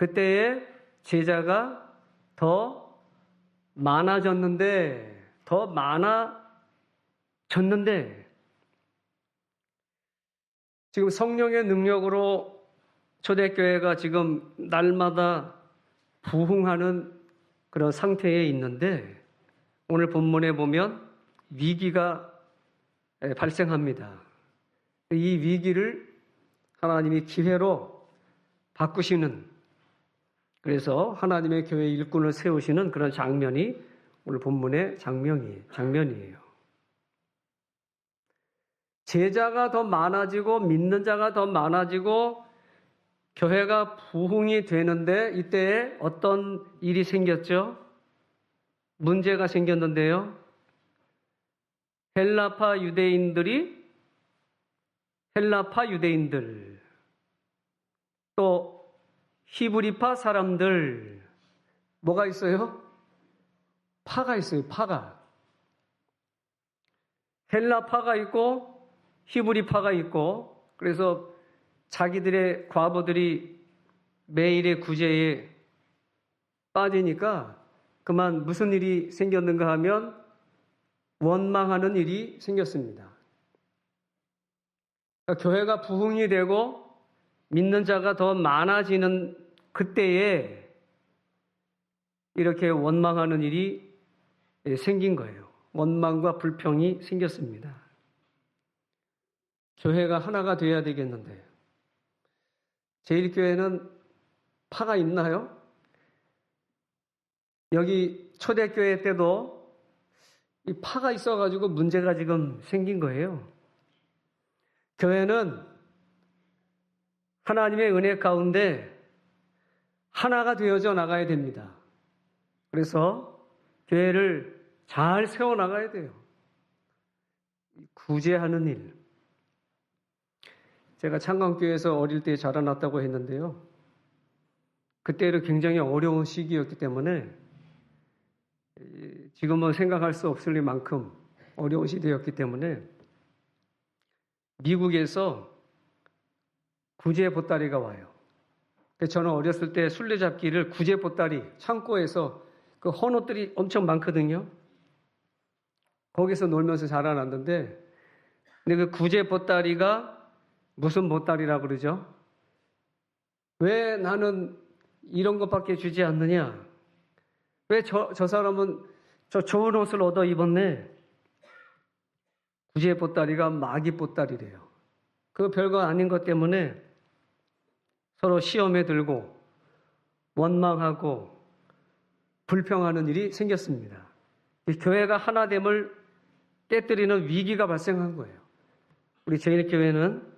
그때의 제자가 더 많아졌는데 지금 성령의 능력으로 초대교회가 지금 날마다 부흥하는 그런 상태에 있는데 오늘 본문에 보면 위기가 발생합니다. 이 위기를 하나님이 기회로 바꾸시는, 그래서 하나님의 교회 일꾼을 세우시는 그런 장면이 오늘 본문의 장면이에요. 제자가 더 많아지고 믿는 자가 더 많아지고 교회가 부흥이 되는데 이때에 어떤 일이 생겼죠? 문제가 생겼는데요. 헬라파 유대인들, 또 히브리파 사람들, 뭐가 있어요? 파가 있어요, 파가. 헬라파가 있고 히브리파가 있고, 그래서 자기들의 과부들이 매일의 구제에 빠지니까 그만 무슨 일이 생겼는가 하면 원망하는 일이 생겼습니다. 그러니까 교회가 부흥이 되고 믿는 자가 더 많아지는 그때에 이렇게 원망하는 일이 생긴 거예요. 원망과 불평이 생겼습니다. 교회가 하나가 돼야 되겠는데 제1교회는 파가 있나요? 여기 초대교회 때도 이 파가 있어가지고 문제가 지금 생긴 거예요. 교회는 하나님의 은혜 가운데 하나가 되어져 나가야 됩니다. 그래서 교회를 잘 세워나가야 돼요. 구제하는 일. 제가 창광교회에서 어릴 때 자라났다고 했는데요. 그때는 굉장히 어려운 시기였기 때문에 지금은 생각할 수 없을 만큼 어려운 시대였기 때문에 미국에서 구제 보따리가 와요. 저는 어렸을 때 술래잡기를 구제 보따리 창고에서 그 헌옷들이 엄청 많거든요. 거기서 놀면서 자라났는데 근데 그 구제 보따리가 무슨 보따리라고 그러죠? 왜 나는 이런 것밖에 주지 않느냐? 왜 저 사람은 저 좋은 옷을 얻어 입었네? 구제 보따리가 마귀 보따리래요. 그 별거 아닌 것 때문에 서로 시험에 들고 원망하고 불평하는 일이 생겼습니다. 교회가 하나됨을 깨뜨리는 위기가 발생한 거예요. 우리 제1교회는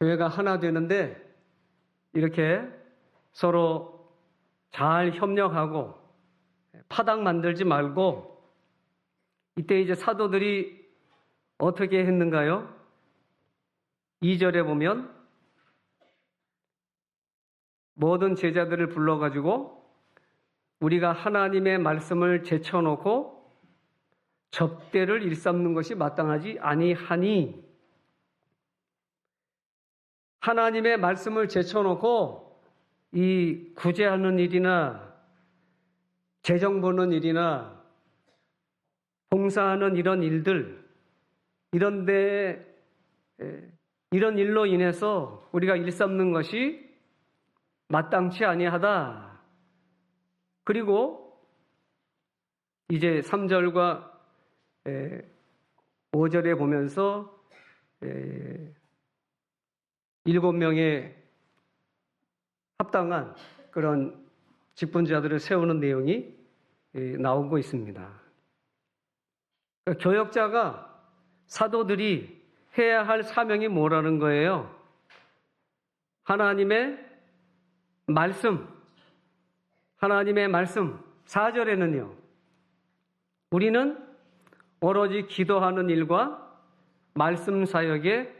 교회가 하나 되는데 이렇게 서로 잘 협력하고 파당 만들지 말고 이때 이제 사도들이 어떻게 했는가요? 2절에 보면 모든 제자들을 불러가지고 우리가 하나님의 말씀을 제쳐놓고 접대를 일삼는 것이 마땅하지 아니하니, 하나님의 말씀을 제쳐놓고 이 구제하는 일이나 재정 보는 일이나 봉사하는 이런 일들, 이런 일로 인해서 우리가 일삼는 것이 마땅치 아니하다. 그리고 이제 3절과 5절에 보면서 7명의 합당한 그런 직분자들을 세우는 내용이 나오고 있습니다. 그러니까 교역자가, 사도들이 해야 할 사명이 뭐라는 거예요? 하나님의 말씀, 4절에는요. 우리는 오로지 기도하는 일과 말씀 사역에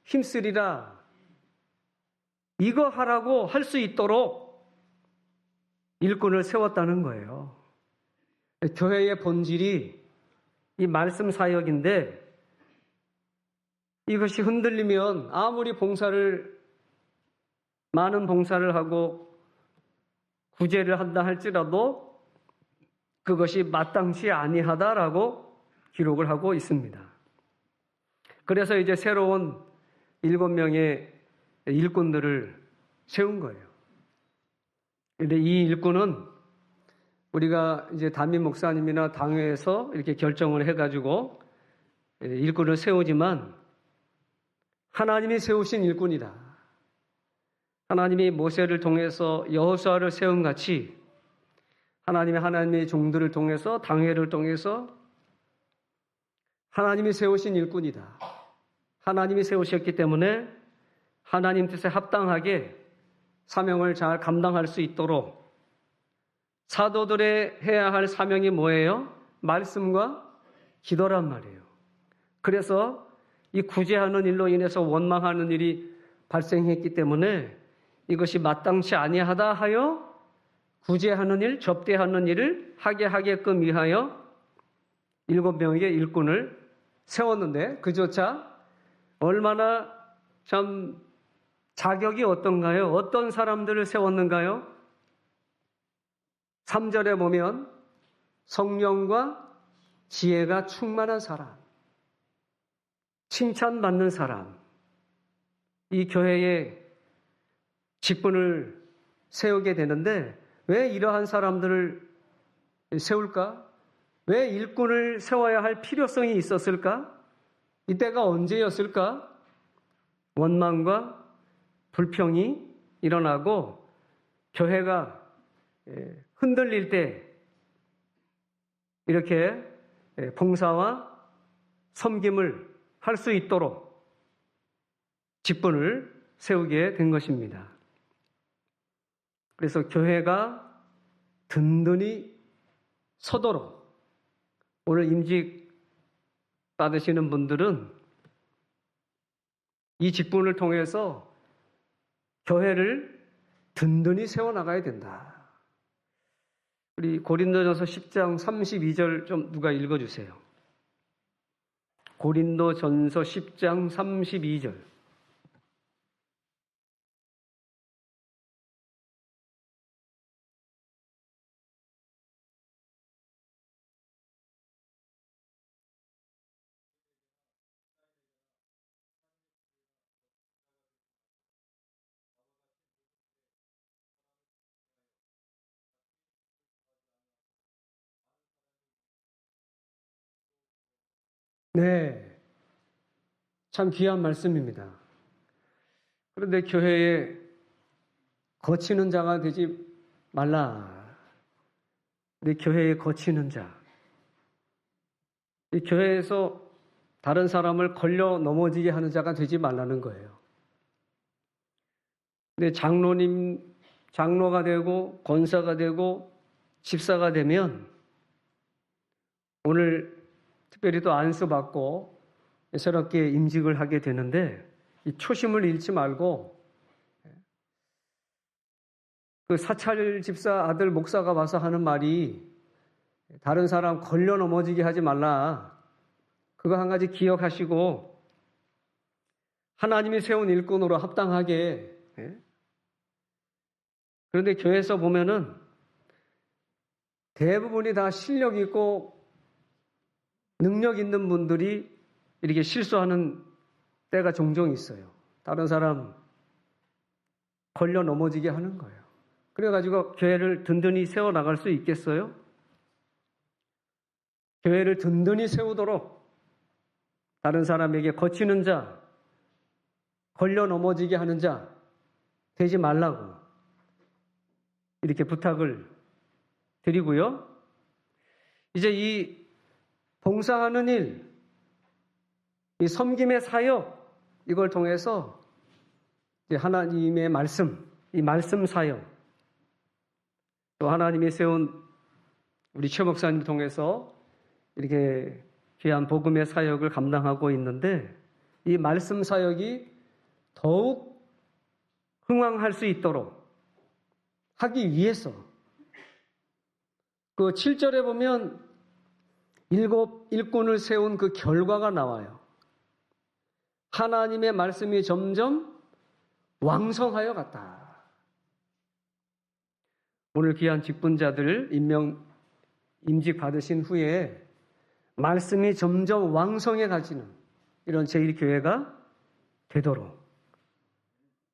힘쓰리라. 이거 하라고 할 수 있도록 일꾼을 세웠다는 거예요. 교회의 본질이 이 말씀 사역인데 이것이 흔들리면 아무리 봉사를 많은 봉사를 하고 구제를 한다 할지라도 그것이 마땅치 아니하다라고 기록을 하고 있습니다. 그래서 이제 새로운 7명의 일꾼들을 세운 거예요. 근데 이 일꾼은 우리가 이제 담임 목사님이나 당회에서 이렇게 결정을 해가지고 일꾼을 세우지만 하나님이 세우신 일꾼이다. 하나님이 모세를 통해서 여호수아를 세운 같이 하나님의 종들을 통해서 당회를 통해서 하나님이 세우신 일꾼이다. 하나님이 세우셨기 때문에 하나님 뜻에 합당하게 사명을 잘 감당할 수 있도록 사도들의 해야 할 사명이 뭐예요? 말씀과 기도란 말이에요. 그래서 이 구제하는 일로 인해서 원망하는 일이 발생했기 때문에 이것이 마땅치 아니하다 하여 구제하는 일, 접대하는 일을 하게 하게끔 위하여 7명의 일꾼을 세웠는데 그조차 얼마나 참 자격이 어떤가요? 어떤 사람들을 세웠는가요? 3절에 보면 성령과 지혜가 충만한 사람, 칭찬받는 사람, 이 교회에 직분을 세우게 되는데 왜 이러한 사람들을 세울까? 왜 일꾼을 세워야 할 필요성이 있었을까? 이때가 언제였을까? 원망과 불평이 일어나고 교회가 흔들릴 때 이렇게 봉사와 섬김을 할 수 있도록 직분을 세우게 된 것입니다. 그래서 교회가 든든히 서도록 오늘 임직 받으시는 분들은 이 직분을 통해서 교회를 든든히 세워나가야 된다. 우리 고린도전서 10장 32절 좀 누가 읽어주세요. 고린도전서 10장 32절. 네, 참 귀한 말씀입니다. 그런데 교회에 거치는 자가 되지 말라. 내 교회에 거치는 자. 이 교회에서 다른 사람을 걸려 넘어지게 하는 자가 되지 말라는 거예요. 근데 장로가 되고 권사가 되고 집사가 되면 오늘 특별히 또 안수받고 새롭게 임직을 하게 되는데 이 초심을 잃지 말고 그 사찰 집사 아들 목사가 와서 하는 말이 다른 사람 걸려 넘어지게 하지 말라. 그거 한 가지 기억하시고 하나님이 세운 일꾼으로 합당하게. 그런데 교회에서 보면은 대부분이 다 실력 있고 능력 있는 분들이 이렇게 실수하는 때가 종종 있어요. 다른 사람 걸려 넘어지게 하는 거예요. 그래가지고 교회를 든든히 세워나갈 수 있겠어요? 교회를 든든히 세우도록 다른 사람에게 거치는 자, 걸려 넘어지게 하는 자 되지 말라고 이렇게 부탁을 드리고요. 이제 이 봉사하는 일, 이 섬김의 사역, 이걸 통해서 이제 하나님의 말씀, 이 말씀 사역, 또 하나님이 세운 우리 최 목사님 통해서 이렇게 귀한 복음의 사역을 감당하고 있는데 이 말씀 사역이 더욱 흥왕할 수 있도록 하기 위해서 그 7절에 보면 7 일꾼을 세운 그 결과가 나와요. 하나님의 말씀이 점점 왕성하여 갔다. 오늘 귀한 직분자들 임직 받으신 후에 말씀이 점점 왕성해 가지는 이런 제1교회가 되도록,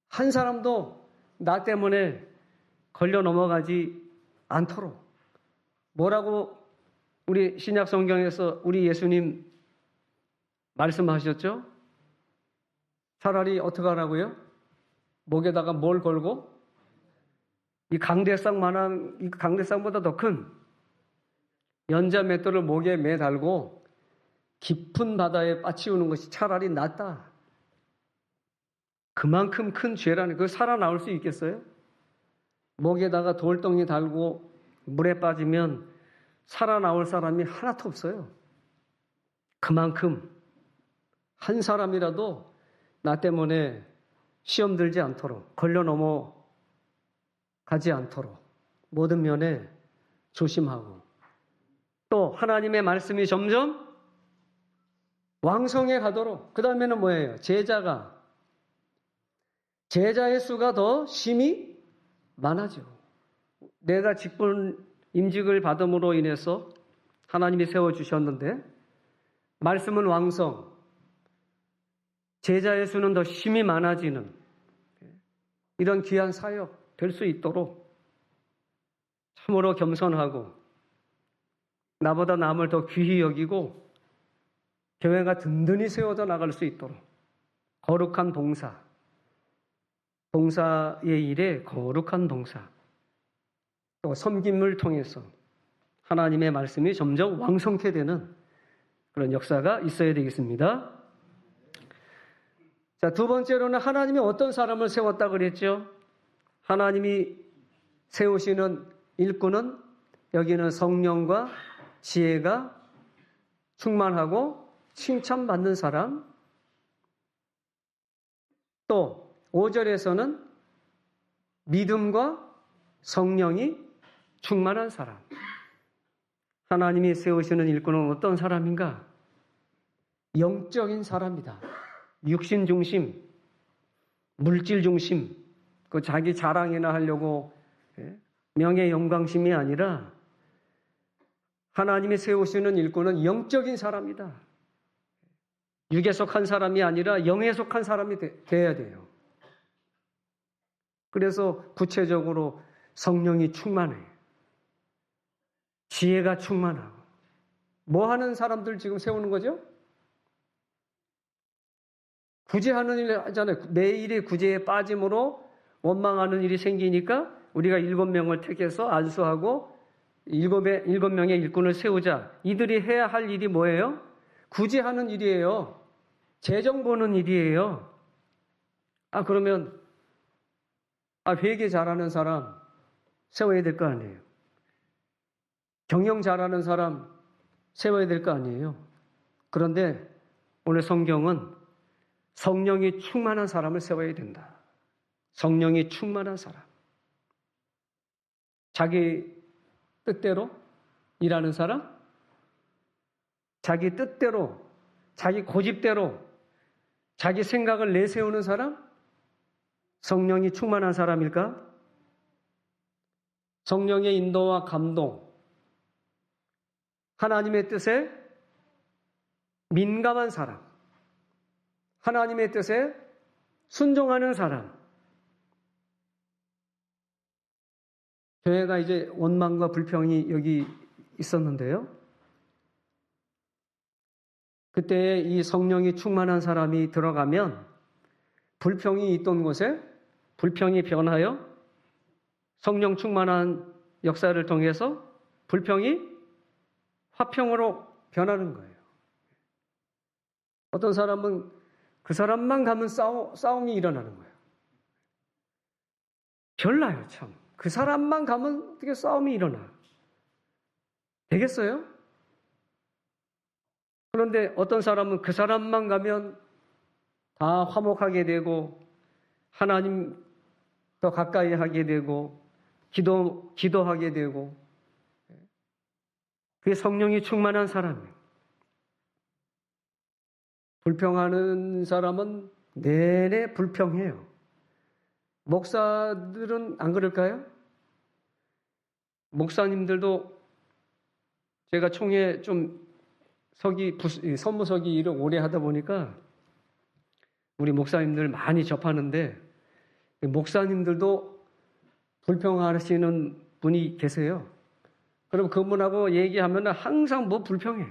한 사람도 나 때문에 걸려 넘어가지 않도록, 뭐라고 우리 신약 성경에서 우리 예수님 말씀하셨죠? 차라리 어떻게 하라고요? 목에다가 뭘 걸고? 이 강대상보다 더 큰 연자 맷돌을 목에 매달고 깊은 바다에 빠치우는 것이 차라리 낫다. 그만큼 큰 죄라는, 그거 살아나올 수 있겠어요? 목에다가 돌덩이 달고 물에 빠지면 살아나올 사람이 하나도 없어요. 그만큼 한 사람이라도 나 때문에 시험 들지 않도록, 걸려 넘어가지 않도록 모든 면에 조심하고, 또 하나님의 말씀이 점점 왕성해 가도록, 그 다음에는 뭐예요? 제자의 수가 더 심히 많아져. 내가 임직을 받음으로 인해서 하나님이 세워주셨는데 말씀은 왕성, 제자의 수는 더 심히 많아지는 이런 귀한 사역 될 수 있도록 참으로 겸손하고 나보다 남을 더 귀히 여기고 교회가 든든히 세워져 나갈 수 있도록 거룩한 봉사의 일에 거룩한 봉사, 또 섬김을 통해서 하나님의 말씀이 점점 왕성케 되는 그런 역사가 있어야 되겠습니다. 자, 두 번째로는 하나님이 어떤 사람을 세웠다 그랬죠? 하나님이 세우시는 일꾼은 여기는 성령과 지혜가 충만하고 칭찬받는 사람, 또 5절에서는 믿음과 성령이 충만한 사람. 하나님이 세우시는 일꾼은 어떤 사람인가? 영적인 사람이다. 육신 중심, 물질 중심, 그 자기 자랑이나 하려고 명예 영광심이 아니라 하나님이 세우시는 일꾼은 영적인 사람이다. 육에 속한 사람이 아니라 영에 속한 사람이 돼야 돼요. 그래서 구체적으로 성령이 충만해. 지혜가 충만하고. 뭐 하는 사람들 지금 세우는 거죠? 구제하는 일 하잖아요. 매일의 구제에 빠짐으로 원망하는 일이 생기니까 우리가 7명을 택해서 안수하고 7명의 일꾼을 세우자. 이들이 해야 할 일이 뭐예요? 구제하는 일이에요. 재정 보는 일이에요. 그러면 회계 잘하는 사람 세워야 될 거 아니에요. 경영 잘하는 사람 세워야 될 거 아니에요. 그런데 오늘 성경은 성령이 충만한 사람을 세워야 된다. 성령이 충만한 사람. 자기 뜻대로 일하는 사람? 자기 뜻대로, 자기 고집대로, 자기 생각을 내세우는 사람? 성령이 충만한 사람일까? 성령의 인도와 감동, 하나님의 뜻에 민감한 사람, 하나님의 뜻에 순종하는 사람. 교회가 이제 원망과 불평이 여기 있었는데요. 그때 이 성령이 충만한 사람이 들어가면 불평이 있던 곳에 불평이 변하여 성령 충만한 역사를 통해서 불평이 화평으로 변하는 거예요. 어떤 사람은 그 사람만 가면 싸움이 일어나는 거예요. 별나요, 참. 그 사람만 가면 어떻게 싸움이 일어나? 되겠어요? 그런데 어떤 사람은 그 사람만 가면 다 화목하게 되고 하나님 더 가까이 하게 되고 기도하게 되고, 그게 성령이 충만한 사람이에요. 불평하는 사람은 내내 불평해요. 목사들은 안 그럴까요? 목사님들도 제가 총회 좀 선무서기 일을 오래 하다 보니까 우리 목사님들 많이 접하는데 목사님들도 불평하시는 분이 계세요. 그럼 그분하고 얘기하면 항상 뭐 불평해.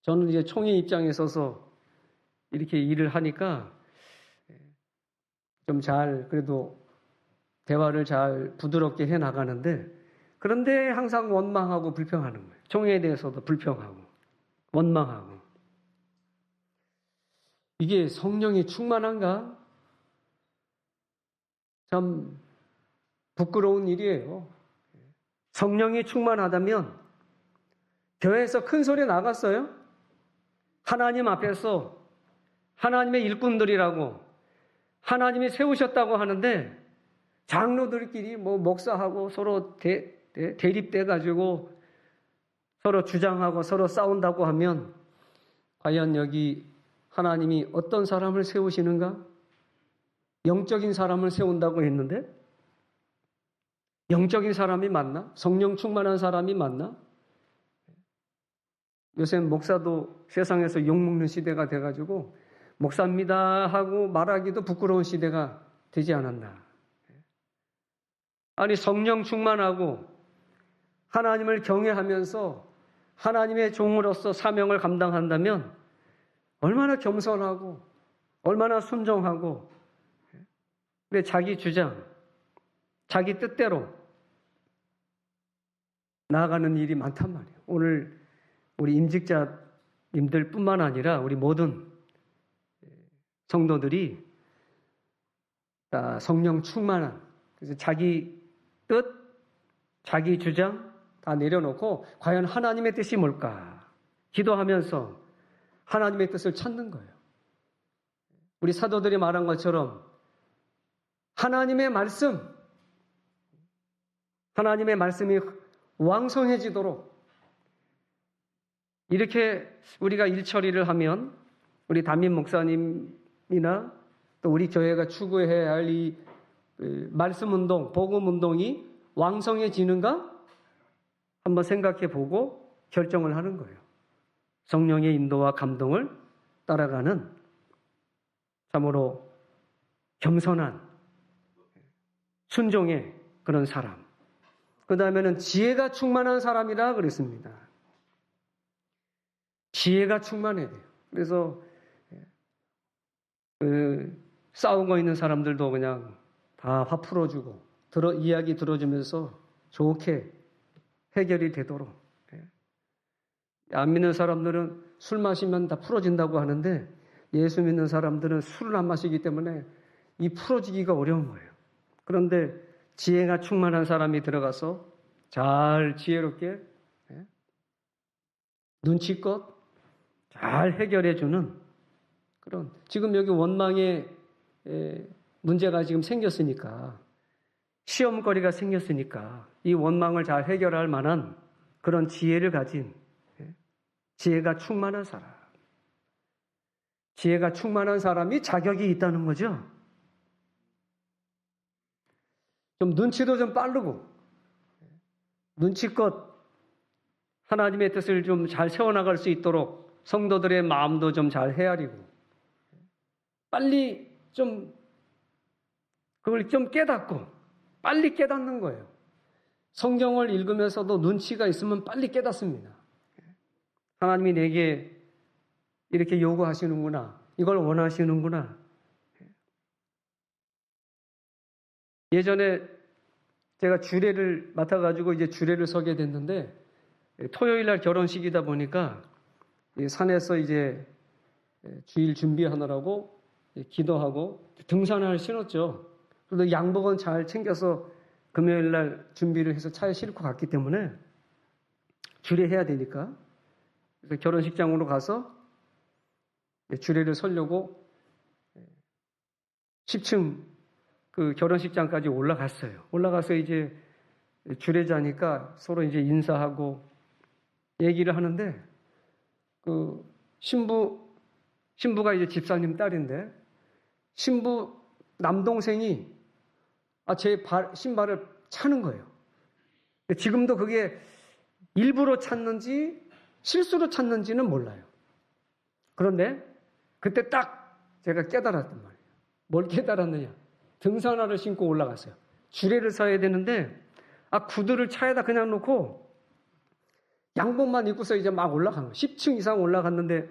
저는 이제 총회 입장에 서서 이렇게 일을 하니까 좀 그래도 대화를 잘 부드럽게 해 나가는데, 그런데 항상 원망하고 불평하는 거예요. 총회에 대해서도 불평하고 원망하고. 이게 성령이 충만한가? 참 부끄러운 일이에요. 성령이 충만하다면 교회에서 큰 소리 나갔어요? 하나님 앞에서 하나님의 일꾼들이라고 하나님이 세우셨다고 하는데 장로들끼리 목사하고 서로 대립돼 가지고 서로 주장하고 서로 싸운다고 하면 과연 여기 하나님이 어떤 사람을 세우시는가? 영적인 사람을 세운다고 했는데 영적인 사람이 맞나? 성령 충만한 사람이 맞나? 요새 목사도 세상에서 욕먹는 시대가 돼가지고 목사입니다 하고 말하기도 부끄러운 시대가 되지 않았나. 아니, 성령 충만하고 하나님을 경외하면서 하나님의 종으로서 사명을 감당한다면 얼마나 겸손하고 얼마나 순종하고, 근데 자기 주장, 자기 뜻대로 나아가는 일이 많단 말이에요. 오늘 우리 임직자님들 뿐만 아니라 우리 모든 성도들이 다 성령 충만한, 그래서 자기 뜻, 자기 주장 다 내려놓고 과연 하나님의 뜻이 뭘까? 기도하면서 하나님의 뜻을 찾는 거예요. 우리 사도들이 말한 것처럼 하나님의 말씀이 왕성해지도록 이렇게 우리가 일처리를 하면 우리 담임 목사님이나 또 우리 교회가 추구해야 할 이 말씀 운동, 복음 운동이 왕성해지는가? 한번 생각해 보고 결정을 하는 거예요. 성령의 인도와 감동을 따라가는 참으로 겸손한 순종의 그런 사람. 그 다음에는 지혜가 충만한 사람이라 그랬습니다. 지혜가 충만해야 돼요. 그래서 싸우고 있는 사람들도 그냥 다 화 풀어주고 이야기 들어주면서 좋게 해결이 되도록. 안 믿는 사람들은 술 마시면 다 풀어진다고 하는데 예수 믿는 사람들은 술을 안 마시기 때문에 이 풀어지기가 어려운 거예요. 그런데 지혜가 충만한 사람이 들어가서 잘 지혜롭게 눈치껏 잘 해결해주는 그런, 지금 여기 원망의 문제가 지금 생겼으니까, 시험거리가 생겼으니까 이 원망을 잘 해결할 만한 그런 지혜를 가진 지혜가 충만한 사람. 지혜가 충만한 사람이 자격이 있다는 거죠. 좀 눈치도 좀 빠르고 눈치껏 하나님의 뜻을 좀 잘 세워나갈 수 있도록 성도들의 마음도 좀 잘 헤아리고 빨리 좀 그걸 좀 깨닫고 빨리 깨닫는 거예요. 성경을 읽으면서도 눈치가 있으면 빨리 깨닫습니다. 하나님이 내게 이렇게 요구하시는구나. 이걸 원하시는구나. 예전에 제가 주례를 맡아가지고 이제 주례를 서게 됐는데 토요일 날 결혼식이다 보니까 산에서 이제 주일 준비하느라고 기도하고 등산화를 신었죠. 그래도 양복은 잘 챙겨서 금요일 날 준비를 해서 차에 싣고 갔기 때문에 주례해야 되니까 그래서 결혼식장으로 가서 주례를 서려고 10층 그 결혼식장까지 올라갔어요. 올라가서 이제 주례자니까 서로 이제 인사하고 얘기를 하는데 그 신부가 이제 집사님 딸인데 신부 남동생이 제 신발을 차는 거예요. 지금도 그게 일부러 찼는지 실수로 찼는지는 몰라요. 그런데 그때 딱 제가 깨달았단 말이에요. 뭘 깨달았느냐? 등산화를 신고 올라갔어요. 주례를 서야 되는데 구두를 차에다 그냥 놓고 양복만 입고서 이제 막 올라간 거예요. 10층 이상 올라갔는데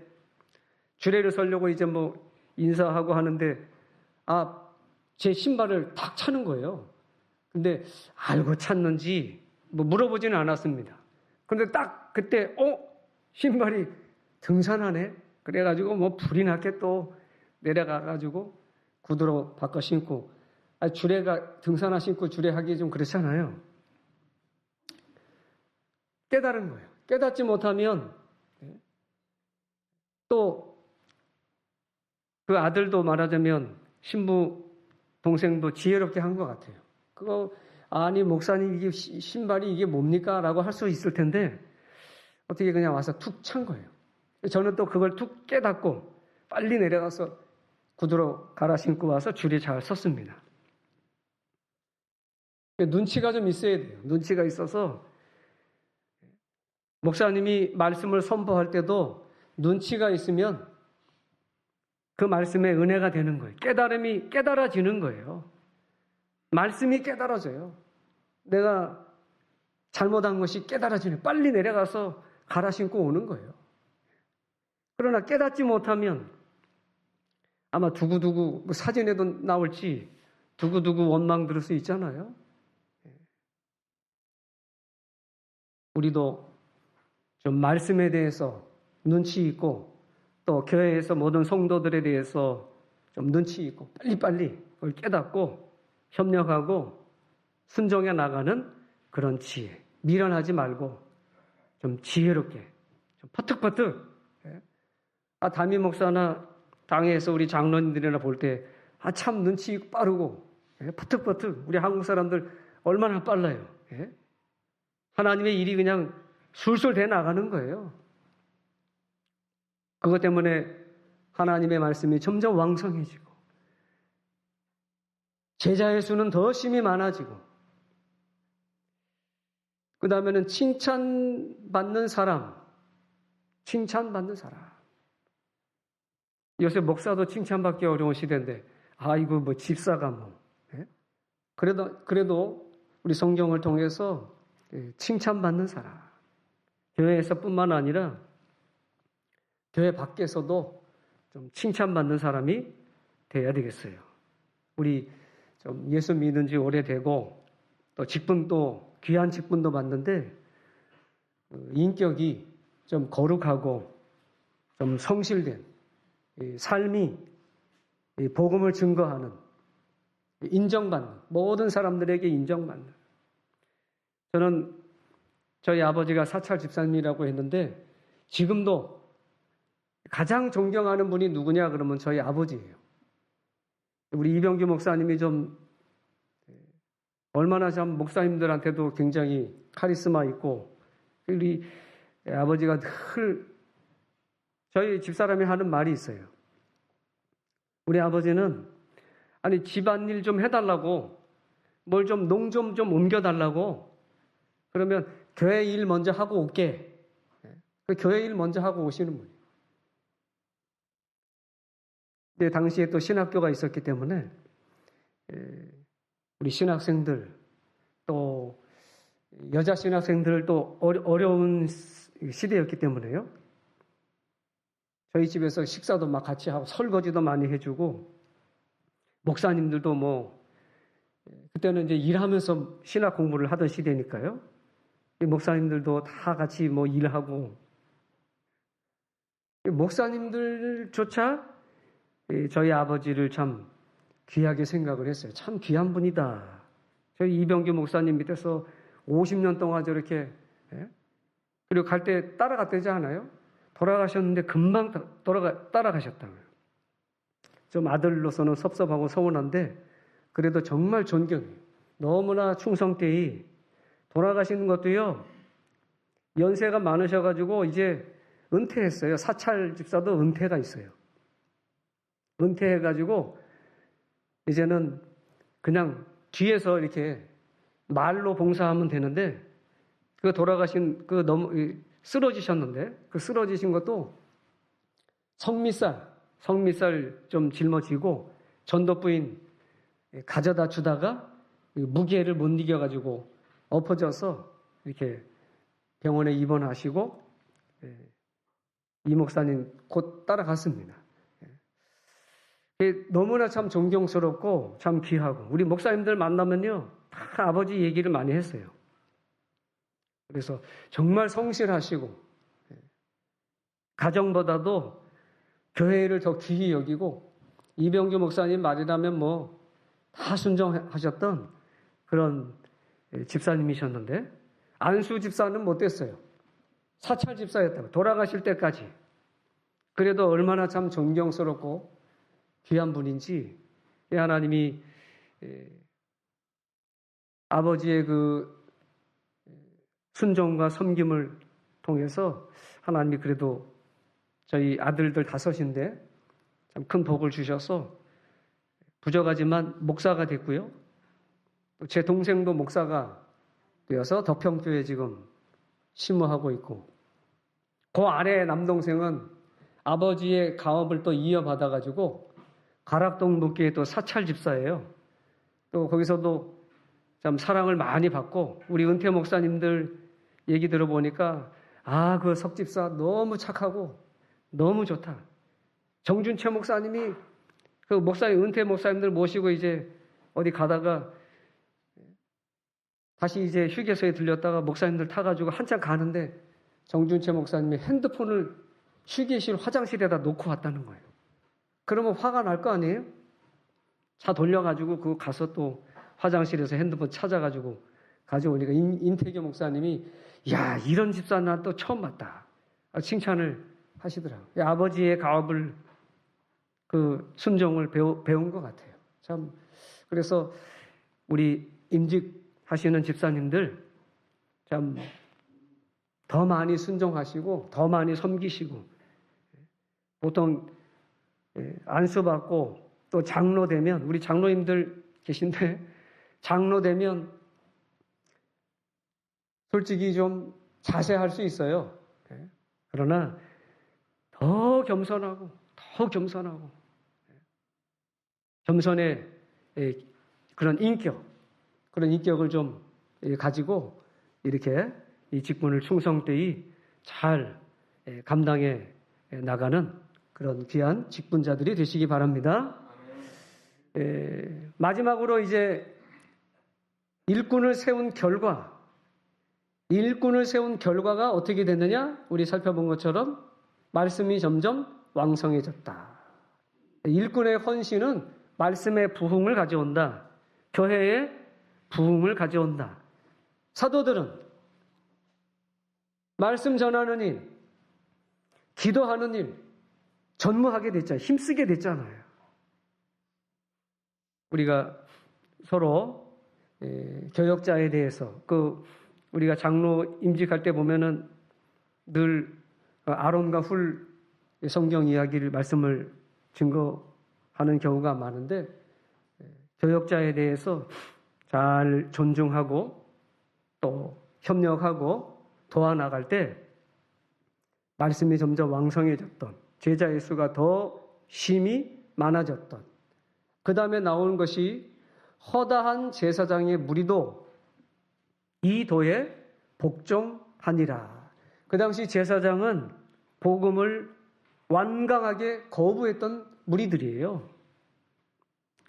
주례를 서려고 이제 뭐 인사하고 하는데 제 신발을 탁 차는 거예요. 근데 알고 찼는지 뭐 물어보지는 않았습니다. 그런데 딱 그때 신발이 등산화네. 그래가지고 뭐 불이 났게 또 내려가가지고 구두로 바꿔 신고 주례가 등산화 신고 주례하기 좀 그렇잖아요. 깨달은 거예요. 깨닫지 못하면 또 그 아들도 말하자면 신부 동생도 지혜롭게 한 것 같아요. 그거 아니 목사님 이게 신발이 이게 뭡니까? 라고 할 수 있을 텐데 어떻게 그냥 와서 툭 찬 거예요. 저는 또 그걸 툭 깨닫고 빨리 내려가서 구두로 갈아 신고 와서 줄에 잘 섰습니다. 눈치가 좀 있어야 돼요. 눈치가 있어서 목사님이 말씀을 선포할 때도 눈치가 있으면 그 말씀에 은혜가 되는 거예요. 깨달음이 깨달아지는 거예요. 말씀이 깨달아져요. 내가 잘못한 것이 깨달아지는 빨리 내려가서 갈아 신고 오는 거예요. 그러나 깨닫지 못하면 아마 두고두고 뭐 사진에도 나올지 두고두고 원망 들을 수 있잖아요. 우리도 좀 말씀에 대해서 눈치 있고 또 교회에서 모든 성도들에 대해서 좀 눈치 있고 빨리빨리 그걸 깨닫고 협력하고 순종해 나가는 그런 지혜. 미련하지 말고 좀 지혜롭게 좀 퍼뜩퍼뜩 담임 목사나 당회에서 우리 장로님들이나 볼 때 참 눈치 빠르고 퍼뜩퍼뜩 우리 한국 사람들 얼마나 빨라요. 하나님의 일이 그냥 술술 돼 나가는 거예요. 그것 때문에 하나님의 말씀이 점점 왕성해지고 제자의 수는 더 심히 많아지고 그 다음에는 칭찬받는 사람. 요새 목사도 칭찬받기 어려운 시대인데 이거 뭐 집사가 뭐 그래도 우리 성경을 통해서 칭찬받는 사람. 교회에서뿐만 아니라 교회 밖에서도 좀 칭찬받는 사람이 돼야 되겠어요. 우리 좀 예수 믿은 지 오래되고 또 직분도 귀한 직분도 받는데 인격이 좀 거룩하고 좀 성실된 삶이 복음을 증거하는 인정받는 모든 사람들에게 인정받는 저는 저희 아버지가 사찰 집사님이라고 했는데 지금도 가장 존경하는 분이 누구냐 그러면 저희 아버지예요. 우리 이병규 목사님이 좀 얼마나 참 목사님들한테도 굉장히 카리스마 있고 우리 아버지가 늘 저희 집사람이 하는 말이 있어요. 우리 아버지는 집안일 좀 해달라고 뭘 좀 농 좀 옮겨달라고 그러면 교회 일 먼저 하고 올게. 그 교회 일 먼저 하고 오시는 분이에요. 근데 당시에 또 신학교가 있었기 때문에 우리 신학생들 또 여자 신학생들 또 어려운 시대였기 때문에요. 저희 집에서 식사도 막 같이 하고 설거지도 많이 해주고 목사님들도 뭐 그때는 이제 일하면서 신학 공부를 하던 시대니까요. 목사님들도 다 같이 뭐 일하고 목사님들조차 저희 아버지를 참 귀하게 생각을 했어요. 참 귀한 분이다. 저희 이병규 목사님 밑에서 50년 동안 저렇게 그리고 갈 때 따라갔다지 않아요? 돌아가셨는데 금방 따라가셨다고요. 좀 아들로서는 섭섭하고 서운한데 그래도 정말 존경해요. 너무나 충성되이 돌아가시는 것도요. 연세가 많으셔가지고 이제 은퇴했어요. 사찰 집사도 은퇴가 있어요. 은퇴해가지고 이제는 그냥 뒤에서 이렇게 말로 봉사하면 되는데 그 돌아가신 그 너무 쓰러지셨는데 그 쓰러지신 것도 성미살 좀 짊어지고 전도부인 가져다 주다가 무게를 못 이겨가지고 엎어져서 이렇게 병원에 입원하시고 이 목사님 곧 따라갔습니다. 너무나 참 존경스럽고 참 귀하고 우리 목사님들 만나면요 다 아버지 얘기를 많이 했어요. 그래서 정말 성실하시고 가정보다도 교회를 더 귀히 여기고 이병규 목사님 말이라면 뭐 다 순종하셨던 그런 집사님이셨는데 안수 집사는 못 됐어요. 사찰 집사였다고 돌아가실 때까지. 그래도 얼마나 참 존경스럽고 귀한 분인지 하나님이 아버지의 그 순종과 섬김을 통해서 하나님이 그래도 저희 아들들 5인데 참 큰 복을 주셔서 부족하지만 목사가 됐고요. 제 동생도 목사가 되어서 덕평교에 지금 심무하고 있고 그 아래 남동생은 아버지의 가업을 또 이어받아가지고 가락동 묵교의 또 사찰 집사예요. 또 거기서도 참 사랑을 많이 받고 우리 은퇴 목사님들 얘기 들어보니까 그 석 집사 너무 착하고 너무 좋다. 정준채 목사님이 그 목사님 은퇴 목사님들 모시고 이제 어디 가다가 다시 이제 휴게소에 들렸다가 목사님들 타가지고 한참 가는데 정준채 목사님이 핸드폰을 휴게실 화장실에다 놓고 왔다는 거예요. 그러면 화가 날 거 아니에요? 차 돌려가지고 그 가서 또 화장실에서 핸드폰 찾아가지고 가져오니까 임태교 목사님이 야 이런 집사 난 또 처음 봤다. 칭찬을 하시더라고요. 아버지의 가업을 그 순종을 배운 것 같아요. 참 그래서 우리 임직하시는 집사님들 참 더 많이 순종하시고 더 많이 섬기시고 보통 안수받고 또 장로 되면 우리 장로님들 계신데 장로 되면 솔직히 좀 자세할 수 있어요. 그러나 더 겸손하고 겸손의 그런 인격을 좀 가지고 이렇게 이 직분을 충성되이 잘 감당해 나가는 그런 귀한 직분자들이 되시기 바랍니다. 마지막으로 이제 일꾼을 세운 결과가 어떻게 됐느냐? 우리 살펴본 것처럼 말씀이 점점 왕성해졌다. 일꾼의 헌신은 말씀의 부흥을 가져온다. 교회의 부흥을 가져온다. 사도들은 말씀 전하는 일, 기도하는 일, 전무하게 됐잖아요. 힘쓰게 됐잖아요. 우리가 서로 교역자에 대해서 우리가 장로 임직할 때 보면은 늘 아론과 훌 성경 이야기를 말씀을 증거하는 경우가 많은데 교역자에 대해서 잘 존중하고 또 협력하고 도와나갈 때 말씀이 점점 왕성해졌던 제자의 수가 더 심히 많아졌던 그 다음에 나오는 것이 허다한 제사장의 무리도 이 도에 복종하니라. 그 당시 제사장은 복음을 완강하게 거부했던 무리들이에요.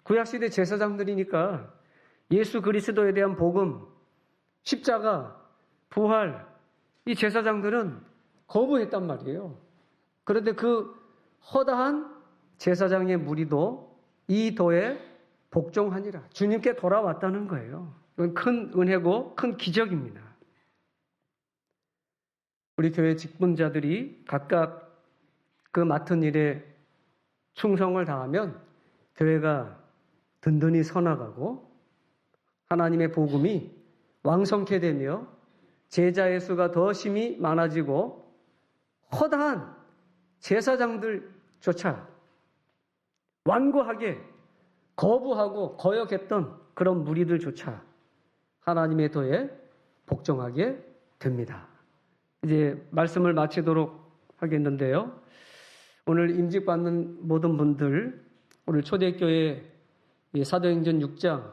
구약시대 제사장들이니까 예수 그리스도에 대한 복음, 십자가, 부활, 이 제사장들은 거부했단 말이에요. 그런데 그 허다한 제사장의 무리도 이 도에 복종하니라. 주님께 돌아왔다는 거예요. 이건 큰 은혜고 큰 기적입니다. 우리 교회 직분자들이 각각 그 맡은 일에 충성을 다하면 교회가 든든히 서나가고 하나님의 복음이 왕성케 되며 제자의 수가 더 심히 많아지고 허다한 제사장들조차 완고하게 거부하고 거역했던 그런 무리들조차 하나님의 도에 복종하게 됩니다. 이제 말씀을 마치도록 하겠는데요. 오늘 임직받는 모든 분들, 오늘 초대교회 사도행전 6장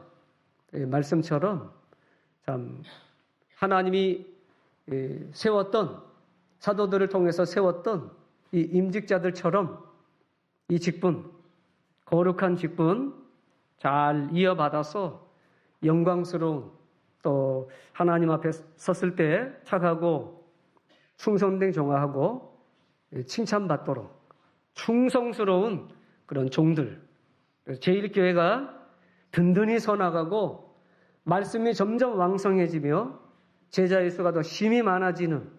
말씀처럼 참 하나님이 세웠던, 사도들을 통해서 세웠던 이 임직자들처럼 이 직분, 거룩한 직분 잘 이어받아서 영광스러운, 또 하나님 앞에 섰을 때 착하고 충성된 종하고 칭찬받도록 충성스러운 그런 종들, 제1교회가 든든히 서나가고 말씀이 점점 왕성해지며 제자의 수가 더 심히 많아지는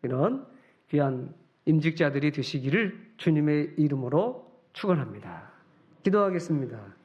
이런 귀한 임직자들이 되시기를 주님의 이름으로 축원합니다. 기도하겠습니다.